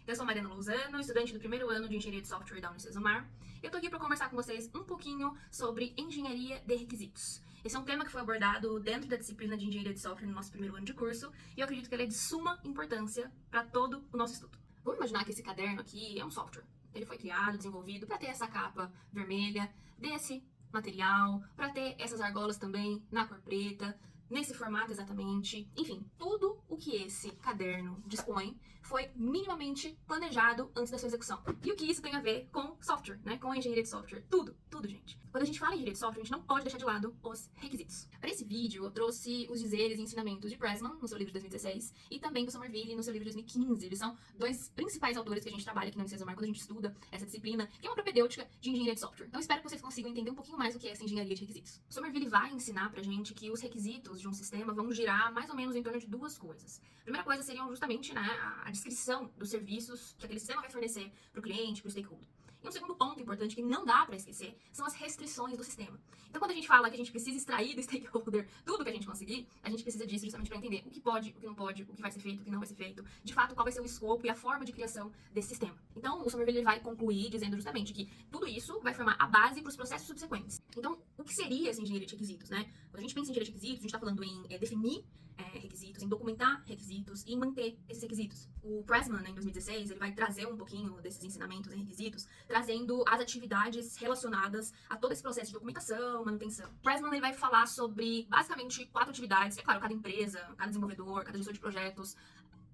Eu sou Mariana Lousano, estudante do primeiro ano de Engenharia de Software da Unicesumar. Eu tô aqui para conversar com vocês um pouquinho sobre engenharia de requisitos. Esse é um tema que foi abordado dentro da disciplina de Engenharia de Software no nosso primeiro ano de curso e eu acredito que ele é de suma importância para todo o nosso estudo. Vamos imaginar que esse caderno aqui é um software. Ele foi criado, desenvolvido para ter essa capa vermelha desse material, para ter essas argolas também na cor preta, nesse formato exatamente. Enfim, tudo o que esse caderno dispõe foi minimamente planejado antes da sua execução. E o que isso tem a ver com software, né? Com a engenharia de software. Tudo, gente. Quando a gente fala em engenharia de software, a gente não pode deixar de lado os requisitos. Para esse vídeo, eu trouxe os dizeres e ensinamentos de Pressman, no seu livro de 2016, e também do Somerville, no seu livro de 2015. Eles são dois principais autores que a gente trabalha aqui na Unicesumar quando a gente estuda essa disciplina, que é uma propedêutica de engenharia de software. Então, espero que vocês consigam entender um pouquinho mais o que é essa engenharia de requisitos. O Somerville vai ensinar pra gente que os requisitos de um sistema vão girar mais ou menos em torno de duas coisas. A primeira coisa seriam justamente, né, a descrição dos serviços que aquele sistema vai fornecer para o cliente, para o stakeholder. E um segundo ponto importante que não dá para esquecer são as restrições do sistema. Então, quando a gente fala que a gente precisa extrair do stakeholder tudo que a gente conseguir, a gente precisa disso justamente para entender o que pode, o que não pode, o que vai ser feito, o que não vai ser feito, de fato, qual vai ser o escopo e a forma de criação desse sistema. Então, o Somerville vai concluir dizendo justamente que tudo isso vai formar a base para os processos subsequentes. Então, o que seria essa engenharia de requisitos, né? Quando a gente pensa em engenharia de requisitos, a gente está falando em definir requisitos, em documentar requisitos e em manter esses requisitos. O Pressman, em 2016, ele vai trazer um pouquinho desses ensinamentos em requisitos, trazendo as atividades relacionadas a todo esse processo de documentação, manutenção. O Pressman, ele vai falar sobre, basicamente, 4 atividades. É claro, cada empresa, cada desenvolvedor, cada gestor de projetos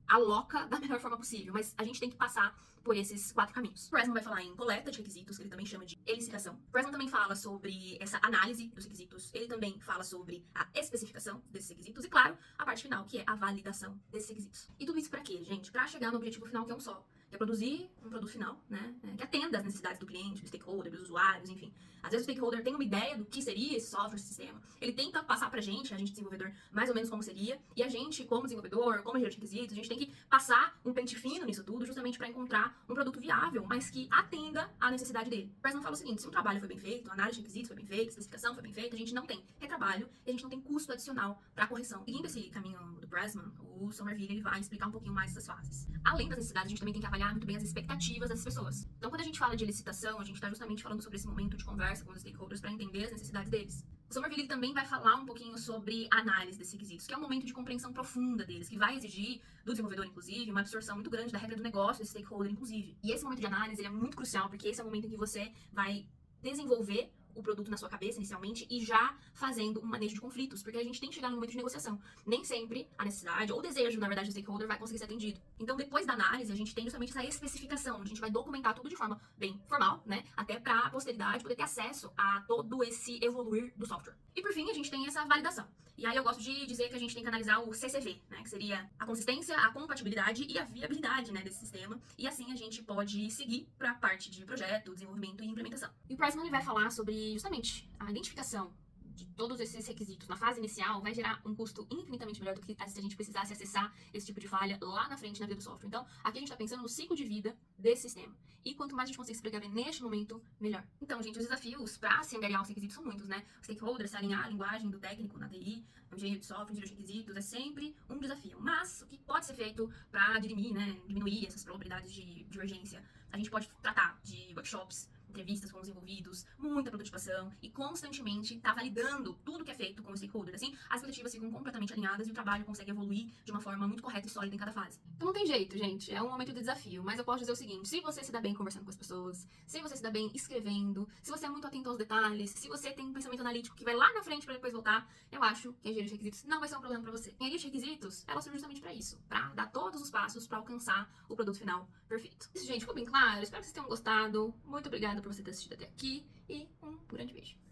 aloca da melhor forma possível, mas a gente tem que passar por esses 4 caminhos. O Pressman vai falar em coleta de requisitos, que ele também chama de elicitação. O Pressman também fala sobre essa análise dos requisitos, ele também fala sobre a especificação desses requisitos e, claro, a parte final, que é a validação desses requisitos. E tudo isso pra quê, gente? Pra chegar no objetivo final, que é um só. Que é produzir um produto final, né? Que atenda às necessidades do cliente, do stakeholder, dos usuários, enfim. Às vezes o stakeholder tem uma ideia do que seria esse software, esse sistema. Ele tenta passar pra gente, a gente desenvolvedor, mais ou menos como seria. E a gente, como desenvolvedor, como engenheiro de requisitos, a gente tem que passar um pente fino nisso tudo, justamente pra encontrar um produto viável, mas que atenda à necessidade dele. O Pressman fala o seguinte: se um trabalho foi bem feito, a análise de requisitos foi bem feita, a especificação foi bem feita, a gente não tem retrabalho e a gente não tem custo adicional pra correção. Seguindo esse caminho do Pressman, o Somerville ele vai explicar um pouquinho mais essas fases. Além das necessidades, a gente também tem que avaliar muito bem as expectativas das pessoas. Então, quando a gente fala de licitação, a gente está justamente falando sobre esse momento de conversa com os stakeholders para entender as necessidades deles. O Somerville também vai falar um pouquinho sobre a análise desses requisitos, que é um momento de compreensão profunda deles, que vai exigir do desenvolvedor, inclusive, uma absorção muito grande da regra do negócio desse stakeholder, inclusive. E esse momento de análise ele é muito crucial, porque esse é o momento em que você vai desenvolver o produto na sua cabeça inicialmente e já fazendo um manejo de conflitos, porque a gente tem que chegar no momento de negociação. Nem sempre a necessidade ou o desejo, na verdade, do stakeholder vai conseguir ser atendido. Então, depois da análise, a gente tem justamente essa especificação, onde a gente vai documentar tudo de forma bem formal, né? Até para a posteridade poder ter acesso a todo esse evoluir do software. E por fim, a gente tem essa validação. E aí eu gosto de dizer que a gente tem que analisar o CCV, né? Que seria a consistência, a compatibilidade e a viabilidade, né, desse sistema. E assim a gente pode seguir para a parte de projeto, desenvolvimento e implementação. E o Pressman vai falar sobre justamente a identificação de todos esses requisitos na fase inicial vai gerar um custo infinitamente melhor do que se a gente precisasse acessar esse tipo de falha lá na frente na vida do software. Então, aqui a gente está pensando no ciclo de vida desse sistema. E quanto mais a gente conseguir se precaver neste momento, melhor. Então, gente, os desafios para se angariar os requisitos são muitos, né? Os stakeholders, se alinhar a linguagem do técnico na TI, no engenheiro de software, engenheiro de requisitos, é sempre um desafio. Mas, o que pode ser feito para dirimir, né, diminuir essas probabilidades de divergência? A gente pode tratar de workshops, entrevistas com os envolvidos, muita prototipação e constantemente tá validando tudo que é feito com o stakeholder. Assim, as expectativas ficam completamente alinhadas e o trabalho consegue evoluir de uma forma muito correta e sólida em cada fase. Então não tem jeito, gente. É um momento de desafio. Mas eu posso dizer o seguinte: se você se dá bem conversando com as pessoas, se você se dá bem escrevendo, se você é muito atento aos detalhes, se você tem um pensamento analítico que vai lá na frente para depois voltar, eu acho que a engenharia de requisitos não vai ser um problema para você. A engenharia de requisitos, ela serve justamente para isso, para dar todos os passos para alcançar o produto final perfeito. Isso, gente, ficou bem claro? Espero que vocês tenham gostado. Muito obrigada por você ter assistido até aqui e um grande beijo.